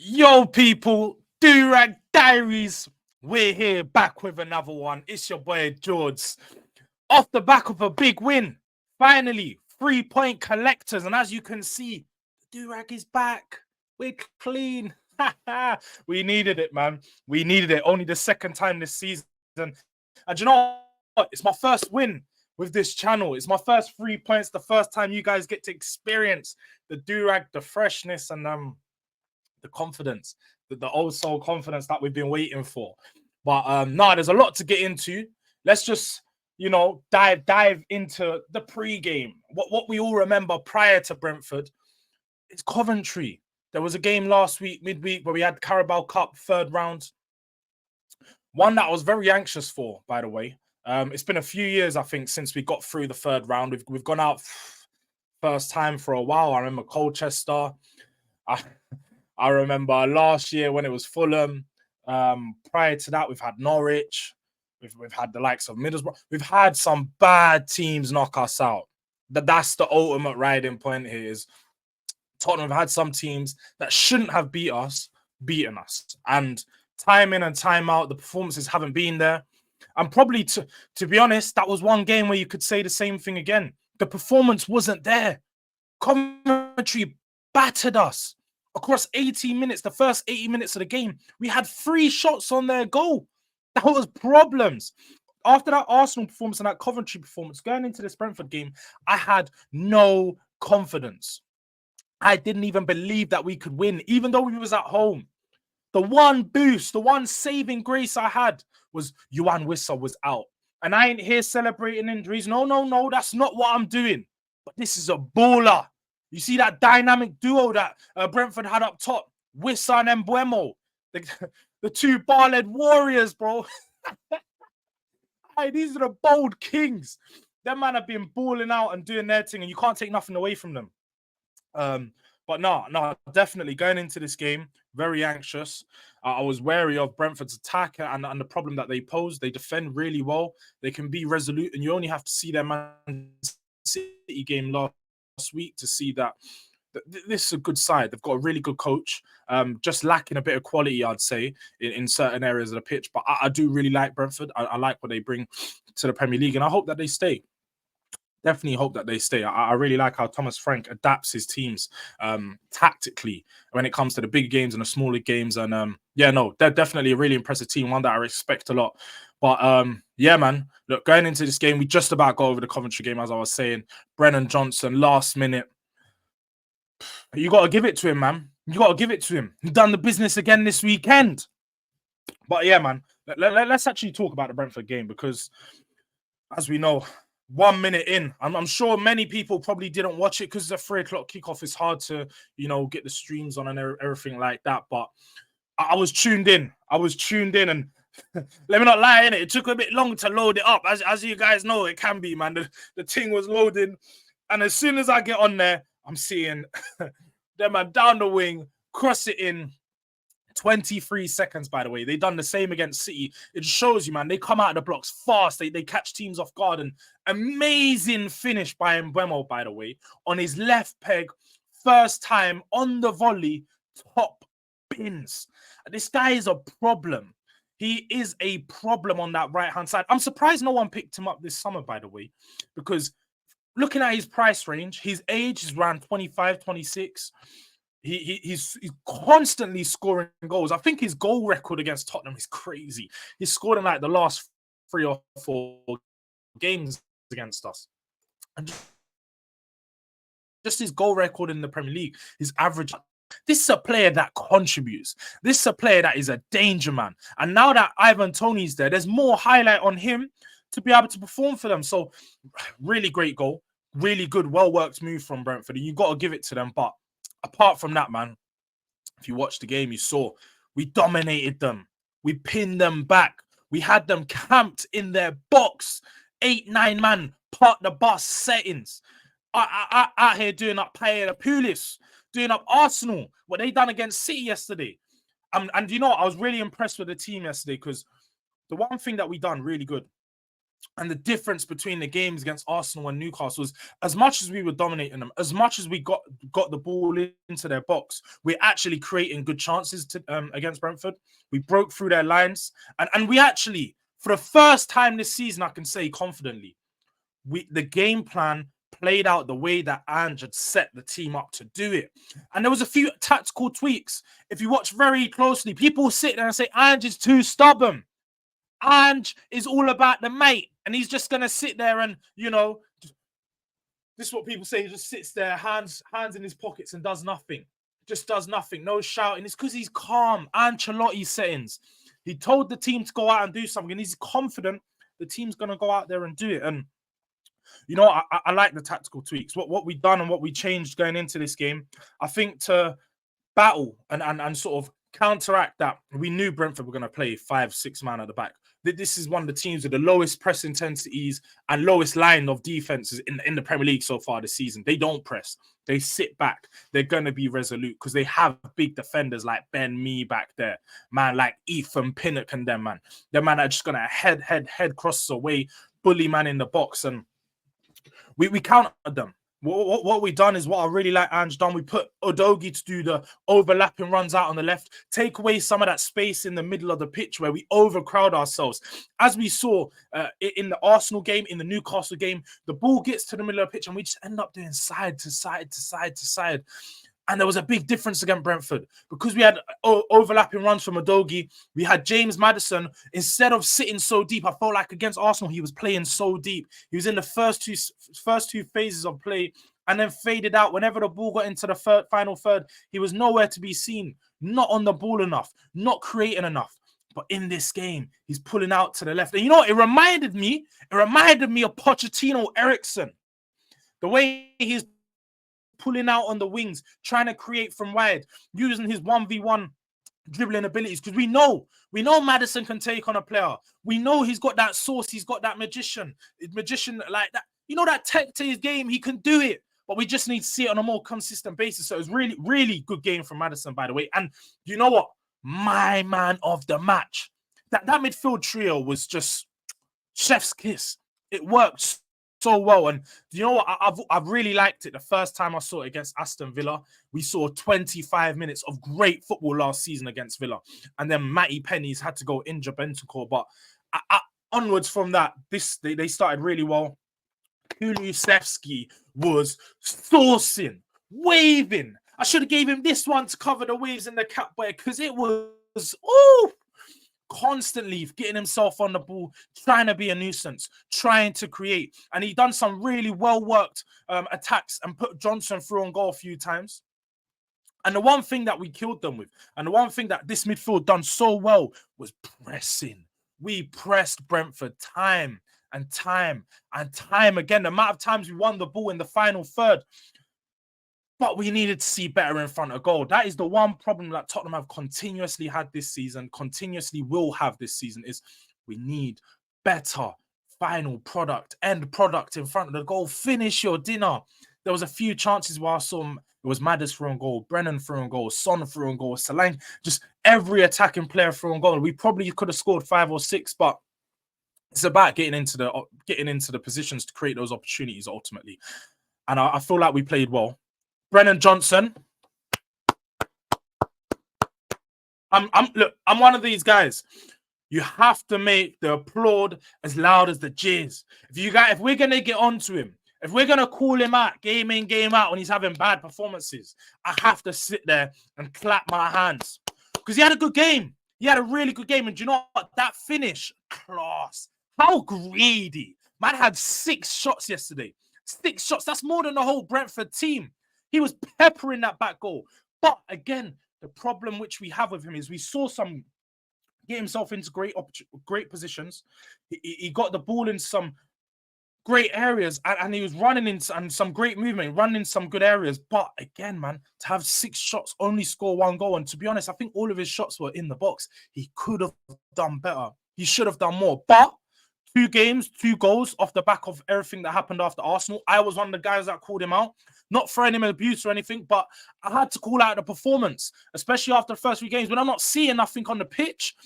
Yo, people, Durag Diaries. We're here back with another one. It's your boy George. Off the back of a big win, finally, 3-point collectors. And as you can see, Durag is back. We're clean. We needed it, man. We needed it. Only the second time this season. And you know what? It's my first win with this channel. It's my first 3 points. The first time you guys get to experience the Durag, the freshness, and the confidence, the old soul confidence that we've been waiting for. But no, there's a lot to get into. Let's just dive into the pre-game. What we all remember prior to Brentford is Coventry. There was a game last week, midweek, where we had Carabao Cup third round. One that I was very anxious for, by the way. It's been a few years, I think, since we got through the third round. We've gone out first time for a while. I remember Colchester. I remember last year when it was Fulham. Prior to that, we've had Norwich. We've had the likes of Middlesbrough. We've had some bad teams knock us out. That's the ultimate riding point here is Tottenham have had some teams that shouldn't have beaten us. And time in and time out, the performances haven't been there. And probably, to be honest, that was one game where you could say the same thing again. The performance wasn't there. Coventry battered us. Across 80 minutes, the first 80 minutes of the game, we had 3 shots on their goal. That was problems. After that Arsenal performance and that Coventry performance, going into this Brentford game, I had no confidence. I didn't even believe that we could win, even though we was at home. The one boost, the one saving grace I had was Yohan Wissa was out. And I ain't here celebrating injuries. No, that's not what I'm doing. But this is a baller. You see that dynamic duo that Brentford had up top, Wissa and Mbeumo, the 2 bar-led warriors, bro. Hey, these are the bold kings. Them man have been balling out and doing their thing, and you can't take nothing away from them. But no, definitely going into this game, very anxious. I was wary of Brentford's attack and the problem that they pose. They defend really well. They can be resolute, and you only have to see their Man City game last week to see that this is a good side. They've got a really good coach, just lacking a bit of quality, I'd say, in certain areas of the pitch. But I do really like Brentford. I like what they bring to the Premier League, and I hope that they stay. Definitely hope that they stay. I really like how Thomas Frank adapts his teams tactically when it comes to the big games and the smaller games. And they're definitely a really impressive team, one that I respect a lot. But yeah, man, look, going into this game, we just about got over the Coventry game, as I was saying. Brennan Johnson, last minute. You got to give it to him, man. You got to give it to him. He's done the business again this weekend. But yeah, man, let's actually talk about the Brentford game because, as we know, 1 minute in, I'm sure many people probably didn't watch it because it's a 3 o'clock kickoff. It's hard to, get the streams on and everything like that. But I was tuned in. And let me not lie, innit? It took a bit long to load it up. As you guys know, it can be, man. The thing was loading. And as soon as I get on there, I'm seeing them man down the wing, cross it in. 23 seconds, by the way. They done the same against City. It shows you, man, they come out of the blocks fast. They catch teams off guard. And amazing finish by Mbeumo, by the way, on his left peg, first time on the volley, top bins. This guy is a problem. He is a problem on that right-hand side. I'm surprised no one picked him up this summer, by the way, because looking at his price range, his age is around 25, 26. He's constantly scoring goals. I think his goal record against Tottenham is crazy. He's scored in like the last 3 or 4 games against us. And just his goal record in the Premier League, his average. This is a player that contributes. This is a player that is a danger man. And now that Ivan Toney's there, there's more highlight on him to be able to perform for them. So really great goal. Really good, well-worked move from Brentford. And you got to give it to them. But apart from that, man, if you watched the game, you saw we dominated them. We pinned them back. We had them camped in their box. 8-9 man, part the bus settings. Out here doing up Pulis, doing up Arsenal, what they done against City yesterday. And I was really impressed with the team yesterday because the one thing that we done really good And the difference between the games against Arsenal and Newcastle was, as much as we were dominating them, as much as we got the ball into their box, we're actually creating good chances against Brentford. We broke through their lines, and we actually, for the first time this season, I can say confidently, the game plan played out the way that Ange had set the team up to do it. And there was a few tactical tweaks. If you watch very closely, people sit there and say Ange is too stubborn. Ange is all about the mate, and he's just gonna sit there and, you know, this is what people say. He just sits there, hands in his pockets, and does nothing. Just does nothing. No shouting. It's because he's calm. Ancelotti settings. He told the team to go out and do something, and he's confident the team's gonna go out there and do it. And you know, I like the tactical tweaks. What we've done and what we changed going into this game, I think, to battle and sort of counteract that. We knew Brentford were going to play 5-6 man at the back. This is one of the teams with the lowest press intensities and lowest line of defenses in the Premier League so far this season. They don't press. They sit back. They're going to be resolute because they have big defenders like Ben Mee back there, man, like Ethan Pinnock and them, man. Them man are just going to head crosses away, bully man in the box, and we countered them. What we done is what I really like Ange done. We put Udogie to do the overlapping runs out on the left, take away some of that space in the middle of the pitch where we overcrowd ourselves. As we saw in the Arsenal game, in the Newcastle game, the ball gets to the middle of the pitch and we just end up doing side to side to side to side. And there was a big difference against Brentford because we had overlapping runs from Udogie. We had James Maddison. Instead of sitting so deep, I felt like against Arsenal, he was playing so deep. He was in the first two phases of play and then faded out. Whenever the ball got into the final third, he was nowhere to be seen, not on the ball enough, not creating enough. But in this game, he's pulling out to the left. And you know what? It reminded me of Pochettino Eriksson. The way he's pulling out on the wings, trying to create from wide, using his 1v1 dribbling abilities, because we know Maddison can take on a player. We know he's got that sauce, he's got that magician like that. You know, that tech to his game, he can do it. But we just need to see it on a more consistent basis. So it was really, really good game from Maddison, by the way. And you know what? My man of the match. That midfield trio was just chef's kiss. It worked so well. And you know what? I've really liked it. The first time I saw it against Aston Villa, we saw 25 minutes of great football last season against Villa. And then Matty Penny's had to go injure Bentancur. But onwards from that, they started really well. Kulusevski was saucing, waving. I should have gave him this one to cover the waves in the cap wear because it was, constantly getting himself on the ball, trying to be a nuisance, trying to create. And he done some really well-worked attacks and put Johnson through on goal a few times. And the one thing that we killed them with, and the one thing that this midfield done so well was pressing. We pressed Brentford time and time and time again. The amount of times we won the ball in the final third, but we needed to see better in front of goal. That is the one problem that Tottenham have continuously had this season, continuously will have this season, is we need better final product, end product in front of the goal. Finish your dinner. There was a few chances where I saw it was Maddis through on goal, Brennan through on goal, Son through on goal, Solanke, just every attacking player through on goal. We probably could have scored 5 or 6, but it's about getting into the positions to create those opportunities ultimately. And I feel like we played well. Brennan Johnson. I'm one of these guys. You have to make the applaud as loud as the jeers. If we're gonna get onto him, if we're gonna call him out game in, game out when he's having bad performances, I have to sit there and clap my hands. Because he had a good game. He had a really good game. And do you know what? That finish, class. How greedy. Man had 6 shots yesterday. 6 shots. That's more than the whole Brentford team. He was peppering that back goal. But again, the problem which we have with him is we saw some get himself into great positions. He got the ball in some great areas and he was running in some great movement, running in some good areas. But again, man, to have 6 shots, only score 1 goal. And to be honest, I think all of his shots were in the box. He could have done better. He should have done more. But 2 games, 2 goals off the back of everything that happened after Arsenal. I was one of the guys that called him out. Not throwing him abuse or anything, but I had to call out the performance, especially after the first 3 games when I'm not seeing nothing on the pitch.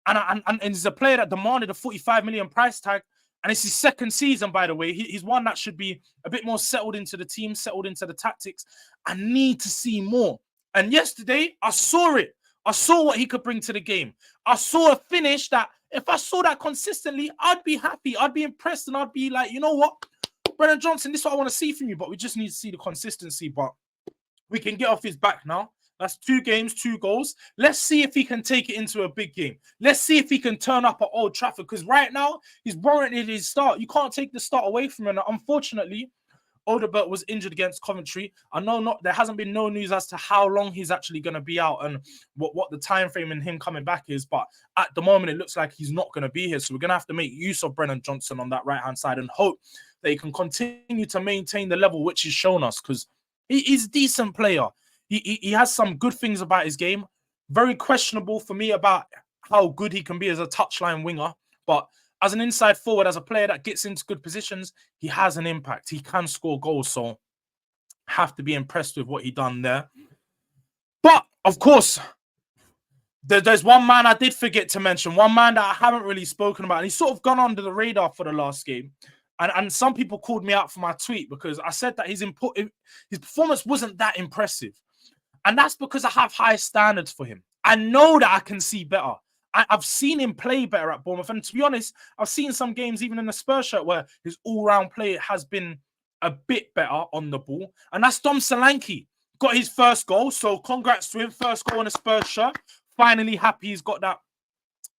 And he's a player that demanded a 45 million price tag. And it's his second season, by the way. He's one that should be a bit more settled into the team, settled into the tactics. I need to see more. And yesterday, I saw it. I saw what he could bring to the game. I saw a finish that, if I saw that consistently, I'd be happy. I'd be impressed, and I'd be like, you know what, Brennan Johnson, this is what I want to see from you. But we just need to see the consistency. But we can get off his back now. That's 2 games, 2 goals. Let's see if he can take it into a big game. Let's see if he can turn up at Old Trafford, because right now he's warranted his start. You can't take the start away from him. And unfortunately, Odebert was injured against Coventry. I know there hasn't been no news as to how long he's actually going to be out and what the time frame in him coming back is. But at the moment, it looks like he's not going to be here. So we're going to have to make use of Brennan Johnson on that right-hand side and hope that he can continue to maintain the level which he's shown us, because he's a decent player. He has some good things about his game. Very questionable for me about how good he can be as a touchline winger. But as an inside forward, as a player that gets into good positions, he has an impact. He can score goals. So have to be impressed with what he done there. But, of course, there's one man I did forget to mention. One man that I haven't really spoken about. And he's sort of gone under the radar for the last game. And some people called me out for my tweet because I said that his performance wasn't that impressive. And that's because I have high standards for him. I know that I can see better. I've seen him play better at Bournemouth. And to be honest, I've seen some games, even in the Spurs shirt, where his all-round play has been a bit better on the ball. And that's Dom Solanke. Got his first goal. So congrats to him. First goal in a Spurs shirt. Finally happy he's got that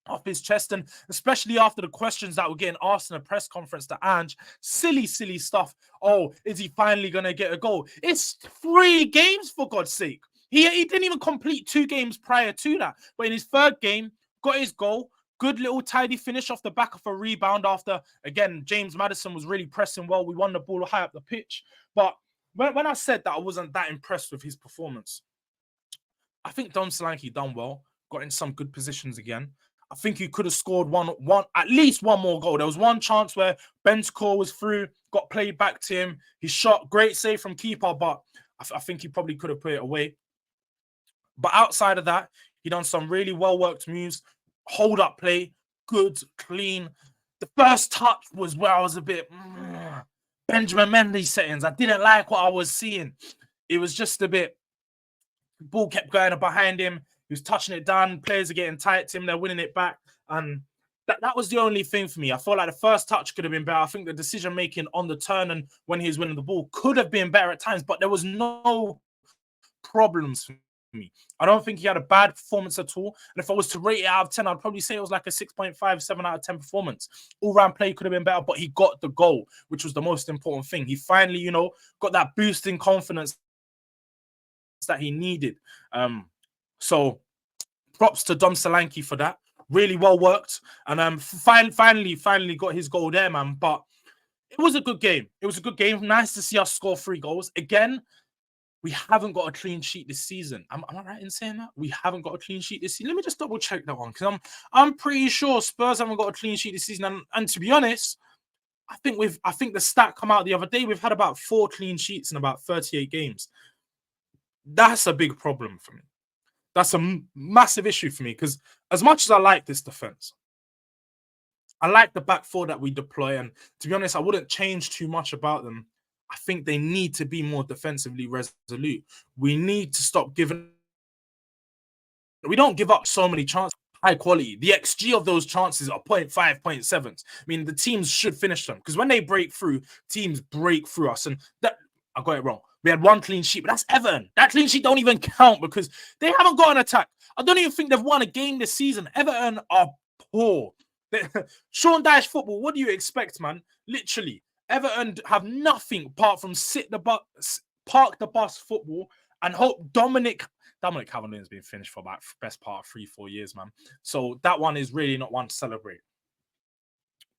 off his chest. And especially after the questions that were getting asked in a press conference to Ange. Silly stuff. Oh, is he finally going to get a goal? It's 3 games, for God's sake. He didn't even complete 2 games prior to that. But in his 3rd game, got his goal. Good little tidy finish off the back of a rebound after, again, James Maddison was really pressing well. We won the ball high up the pitch. But when I said that I wasn't that impressed with his performance, I think Dom Solanke done well. Got in some good positions again. I think he could have scored at least one more goal. There was one chance where Bentancur was through, got played back to him. He shot, great save from keeper, but I think he probably could have put it away. But outside of that, he done some really well-worked moves, hold-up play, good, clean. The first touch was where I was a bit Benjamin Mendy settings. I didn't like what I was seeing. It was just a bit, the ball kept going behind him. He was touching it down. Players are getting tight to him. They're winning it back. And that was the only thing for me. I felt like the first touch could have been better. I think the decision-making on the turn and when he was winning the ball could have been better at times, but there was no problems for me. I don't think he had a bad performance at all. And if I was to rate it out of 10, I'd probably say it was like a 6.5, 7 out of 10 performance. All-round play could have been better, but he got the goal, which was the most important thing. He finally, got that boost in confidence that he needed. So props to Dom Solanke for that. Really well worked. And finally got his goal there, man. But it was a good game. It was a good game. Nice to see us score 3 goals. Again, we haven't got a clean sheet this season. Am I right in saying that? We haven't got a clean sheet this season. Let me just double check that one, because I'm pretty sure Spurs haven't got a clean sheet this season. And to be honest, I think the stat come out the other day. We've had about 4 clean sheets in about 38 games. That's a big problem for me. That's a massive issue for me, because as much as I like this defense, I like the back 4 that we deploy. And to be honest, I wouldn't change too much about them. I think they need to be more defensively resolute. We need to stop giving. We don't give up so many chances. High quality. The XG of those chances are 0.5, 0.7. I mean, the teams should finish them, because when they break through, teams break through us. And that, I got it wrong. We had 1 clean sheet, but that's Everton. That clean sheet don't even count because they haven't got an attack. I don't even think they've won a game this season. Everton are poor. Sean Dyche football, what do you expect, man? Literally. Everton have nothing apart from park the bus football and hope Dominic Calvert-Lewin has been finished for about best part of 3-4 years, man. So that one is really not one to celebrate.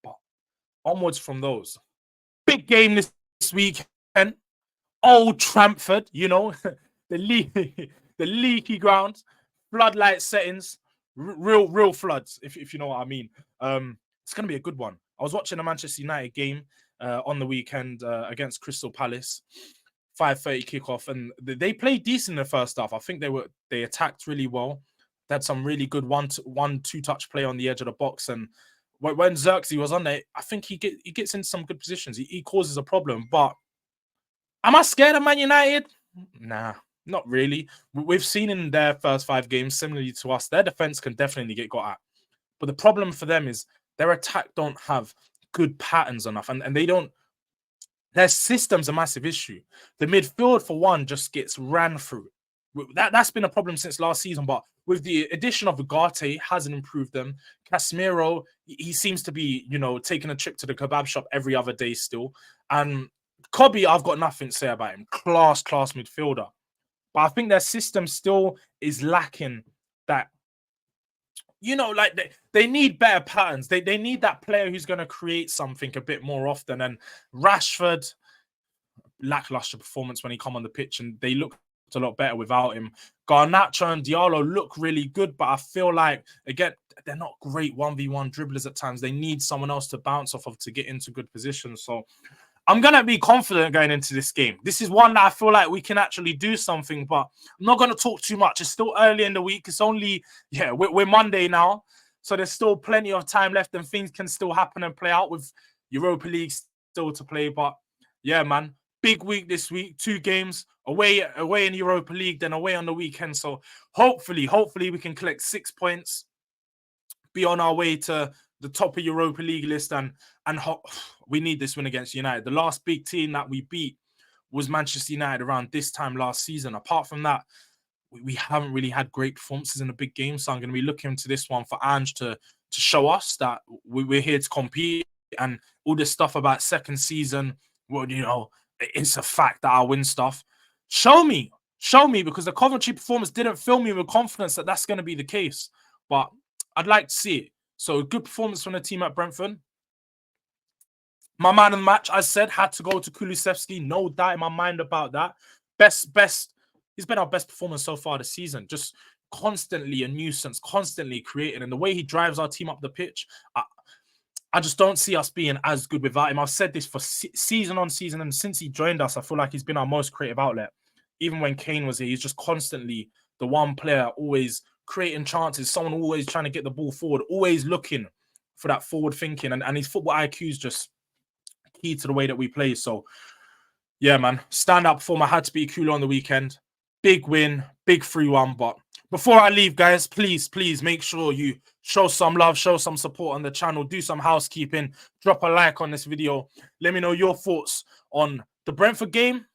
But onwards from those. Big game this weekend. Old Trafford, the leaky ground, floodlight settings, real floods, if you know what I mean. It's going to be a good one. I was watching a Manchester United game on the weekend against Crystal Palace, 5:30 kickoff, and they played decent in the first half. I think they attacked really well. They had some really good one-two touch play on the edge of the box, and when Xerxes was on there, I think he gets into some good positions. He causes a problem. But am I scared of Man United? Nah, not really. We've seen in their first 5 games, similarly to us, their defense can definitely get got at. But the problem for them is their attack don't have good patterns enough, and they don't. Their system's a massive issue. The midfield, for one, just gets ran through. That's been a problem since last season, but with the addition of Ugarte, hasn't improved them. Casemiro, he seems to be, taking a trip to the kebab shop every other day still. And Kobe, I've got nothing to say about him. Class midfielder. But I think their system still is lacking that. Like they need better patterns. They need that player who's going to create something a bit more often. And Rashford, lackluster performance when he come on the pitch, and they looked a lot better without him. Garnacho and Diallo look really good, but I feel like, again, they're not great 1v1 dribblers at times. They need someone else to bounce off of to get into good positions. So I'm going to be confident going into this game. This is one that I feel like we can actually do something, but I'm not going to talk too much. It's still early in the week. It's only, we're Monday now. So there's still plenty of time left and things can still happen and play out with Europa League still to play. But yeah, man, big week this week. 2 games away in Europa League, then away on the weekend. So hopefully we can collect 6 points, be on our way to the top of Europa League list, and we need this win against United. The last big team that we beat was Manchester United around this time last season. Apart from that, we haven't really had great performances in the big games. So I'm going to be looking to this one for Ange to show us that we're here to compete, and all this stuff about second season, well, it's a fact that I win stuff. Show me, because the Coventry performance didn't fill me with confidence that that's going to be the case. But I'd like to see it. So good performance from the team at Brentford. My man of the match, as said, had to go to Kulusevski. No doubt in my mind about that. Best. He's been our best performer so far this season. Just constantly a nuisance, constantly creating. And the way he drives our team up the pitch, I just don't see us being as good without him. I've said this for season on season, and since he joined us, I feel like he's been our most creative outlet. Even when Kane was here, he's just constantly the one player always creating chances, someone always trying to get the ball forward, always looking for that forward thinking. And his football IQ is just key to the way that we play. So, yeah, man, stand-up performer. Had to beat Kula on the weekend. Big win, big 3-1. But before I leave, guys, please make sure you show some love, show some support on the channel, do some housekeeping, drop a like on this video. Let me know your thoughts on the Brentford game,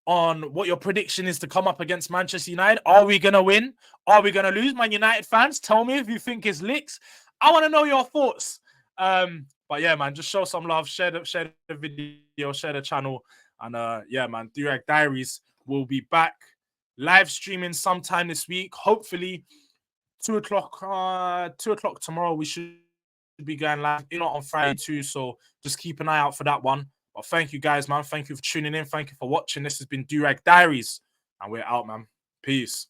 on what your prediction is to come up against Manchester United. Are we going to win? Are we going to lose? Man United fans, tell me if you think it's licks. I want to know your thoughts. But yeah, man, just show some love, share the video, share the channel. And yeah, man, Direct Diaries will be back live streaming sometime this week. Hopefully 2 o'clock tomorrow we should be going live, if not on Friday too. So just keep an eye out for that one. But thank you guys, man. Thank you for tuning in. Thank you for watching. This has been Durag Diaries, and we're out, man. Peace.